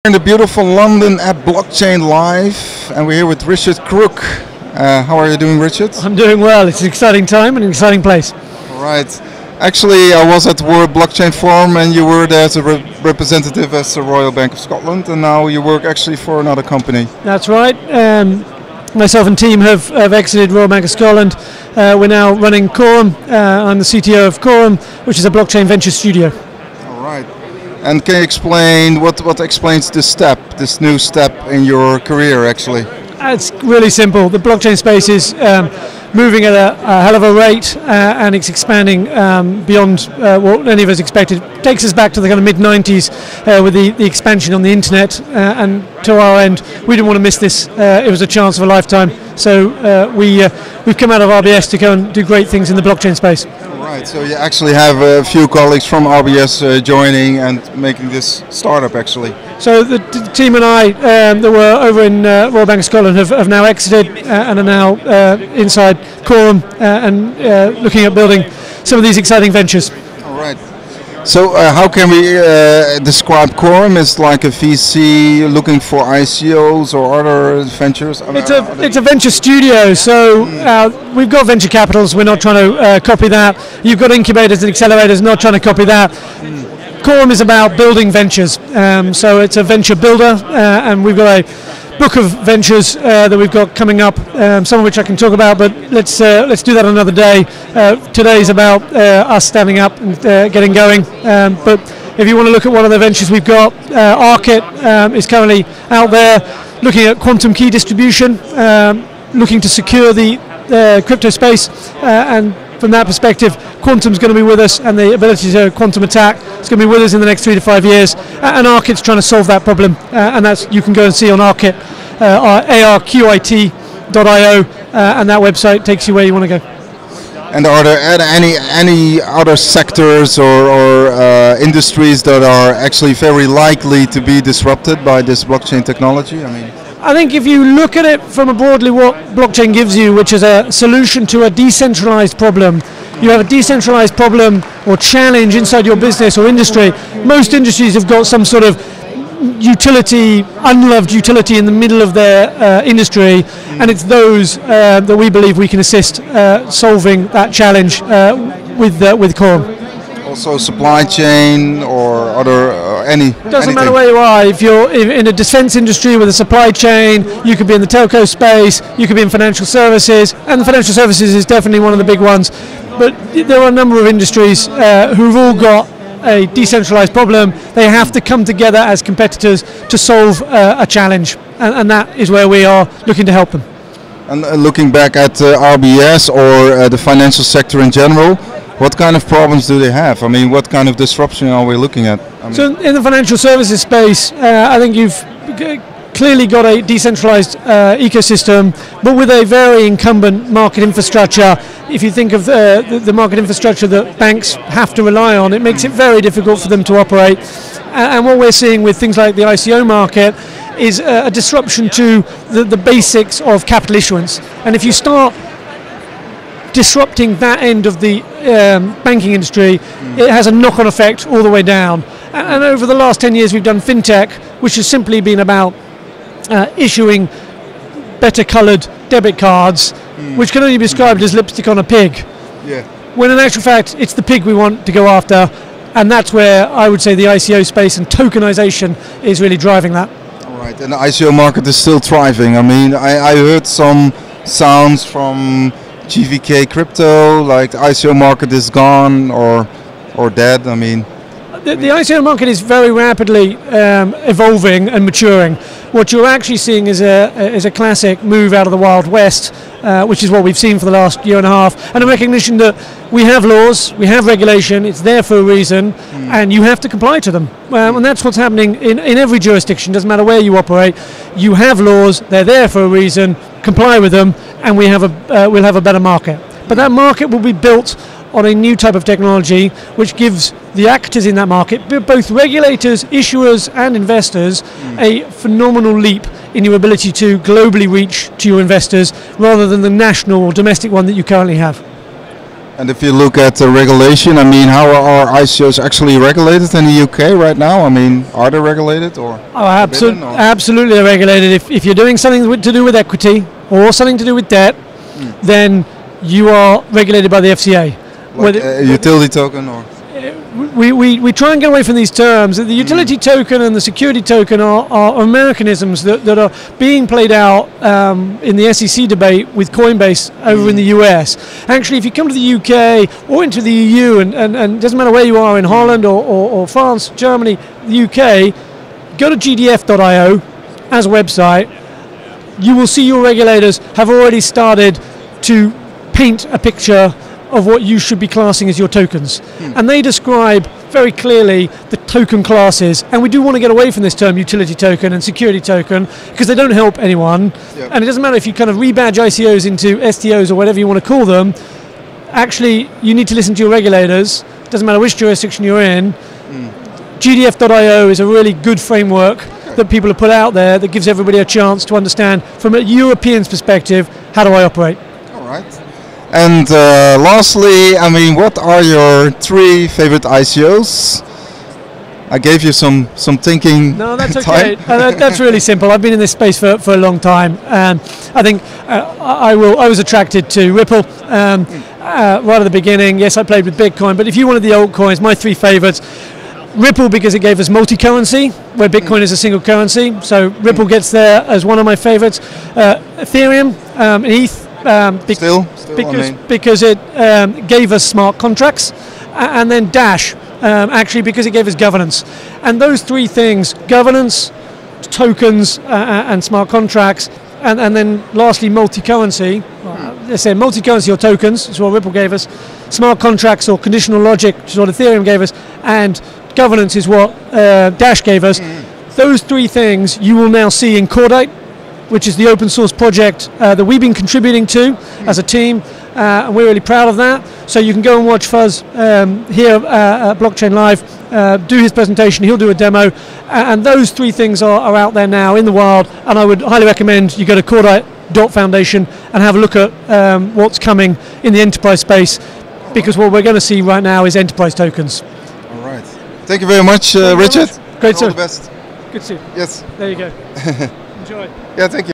In the beautiful London at Blockchain Live, and we're here with Richard Crook. How are you doing, Richard? I'm doing well. It's an exciting time and an exciting place. All right. Actually, I was at the World Blockchain Forum, and you were there as a representative as the Royal Bank of Scotland, and now you work actually for another company. That's right. Myself and team have exited Royal Bank of Scotland. We're now running Chorum. I'm the CTO of Chorum, which is a blockchain venture studio. All right. And can you explain what explains this new step in your career, actually? It's really simple. The blockchain space is moving at a hell of a rate, and it's expanding beyond what any of us expected. It takes us back to the kind of mid-90s with the expansion on the internet, and to our end, we didn't want to miss this. It was a chance of a lifetime. So we've come out of RBS to go and do great things in the blockchain space. Right, so you actually have a few colleagues from RBS joining and making this startup, actually. So the team and I that were over in Royal Bank of Scotland have now exited and are now inside Chorum and looking at building some of these exciting ventures. All right. So how can we describe Chorum as like a VC looking for ICOs or other ventures? It's a venture studio, so we've got venture capitals. We're not trying to copy that. You've got incubators and accelerators, not trying to copy that. Chorum is about building ventures, so it's a venture builder, and we've got a book of ventures that we've got coming up, some of which I can talk about, but let's do that another day. Today's about us standing up and getting going, but if you want to look at one of the ventures we've got, Arkit is currently out there looking at quantum key distribution, looking to secure the crypto space, and from that perspective, quantum's going to be with us, and the ability to quantum attack is going to be with us in the next 3 to 5 years. And Arkit's trying to solve that problem, and that's you can go and see on Arkit, arqit.io, and that website takes you where you want to go. And are there any other sectors or industries that are actually very likely to be disrupted by this blockchain technology? I think if you look at it from a broadly what blockchain gives you, which is a solution to a decentralized problem, you have a decentralized problem or challenge inside your business or industry. Most industries have got some sort of utility, unloved utility in the middle of their industry, and it's those that we believe we can assist solving that challenge with Chorum. Also supply chain or other Doesn't matter where you are. If you're in a defense industry with a supply chain, you could be in the telco space, you could be in financial services, and financial services is definitely one of the big ones. But there are a number of industries who've all got a decentralized problem. They have to come together as competitors to solve a challenge, and that is where we are looking to help them. And looking back at RBS or the financial sector in general, what kind of problems do they have? What kind of disruption are we looking at? So in the financial services space, I think you've clearly got a decentralized ecosystem, but with a very incumbent market infrastructure. If you think of the market infrastructure that banks have to rely on, it makes it very difficult for them to operate. And what we're seeing with things like the ICO market is a disruption to the basics of capital issuance. And if you start disrupting that end of the banking industry, it has a knock-on effect all the way down. And over the last 10 years we've done fintech, which has simply been about issuing better coloured debit cards, which can only be described as lipstick on a pig. Yeah. When in actual fact it's the pig we want to go after, and that's where I would say the ICO space and tokenization is really driving that. All right, and the ICO market is still thriving. I heard some sounds from GVK Crypto, like the ICO market is gone or dead. The ICO market is very rapidly evolving and maturing. What you're actually seeing is a classic move out of the Wild West, which is what we've seen for the last year and a half, and a recognition that we have laws, we have regulation, it's there for a reason, and you have to comply to them. And that's what's happening in every jurisdiction, doesn't matter where you operate. You have laws, they're there for a reason, comply with them, and we'll have a better market. But that market will be built on a new type of technology which gives the actors in that market, both regulators, issuers and investors, a phenomenal leap in your ability to globally reach to your investors rather than the national or domestic one that you currently have. And if you look at the regulation, I mean, how are ICOs actually regulated in the UK right now? I mean, are they regulated or? Oh, absolutely they're regulated. If you're doing something to do with equity or something to do with debt, then you are regulated by the FCA. Like a utility token or? We try and get away from these terms. The utility token and the security token are Americanisms that are being played out in the SEC debate with Coinbase over in the US. Actually, if you come to the UK or into the EU, and it doesn't matter where you are in Holland or France, Germany, the UK, go to gdf.io as a website. You will see your regulators have already started to paint a picture of what you should be classing as your tokens. And they describe very clearly the token classes, and we do want to get away from this term utility token and security token because they don't help anyone. And it doesn't matter if you kind of rebadge ICOs into STOs or whatever you want to call them. Actually, you need to listen to your regulators. Doesn't matter which jurisdiction you're in. GDF.io is a really good framework that people have put out there that gives everybody a chance to understand from a European's perspective, how do I operate? All right. And lastly, I mean, what are your 3 favorite ICOs? I gave you some thinking. No, that's okay. That's really simple. I've been in this space for a long time. I think I was attracted to Ripple right at the beginning. Yes, I played with Bitcoin, but if you wanted the altcoins, my 3 favorites. Ripple, because it gave us multi-currency, where Bitcoin is a single currency. So Ripple gets there as one of my favorites. Ethereum, and ETH. Because it gave us smart contracts, and then Dash, actually because it gave us governance. And those 3 things, governance, tokens, and smart contracts, and then lastly multi-currency. Let's say multi-currency or tokens is what Ripple gave us, smart contracts or conditional logic, which is what Ethereum gave us, and governance is what Dash gave us. Those 3 things you will now see in Cordate, which is the open source project that we've been contributing to as a team, and we're really proud of that. So you can go and watch Fuzz here at Blockchain Live, do his presentation, he'll do a demo, and those 3 things are out there now in the wild, and I would highly recommend you go to Cordite.foundation and have a look at what's coming in the enterprise space, because what we're going to see right now is enterprise tokens. All right. Thank you very much, Richard. Great, sir. All the best. Good to see you. Yes. There you go. Enjoy. Yeah, thank you.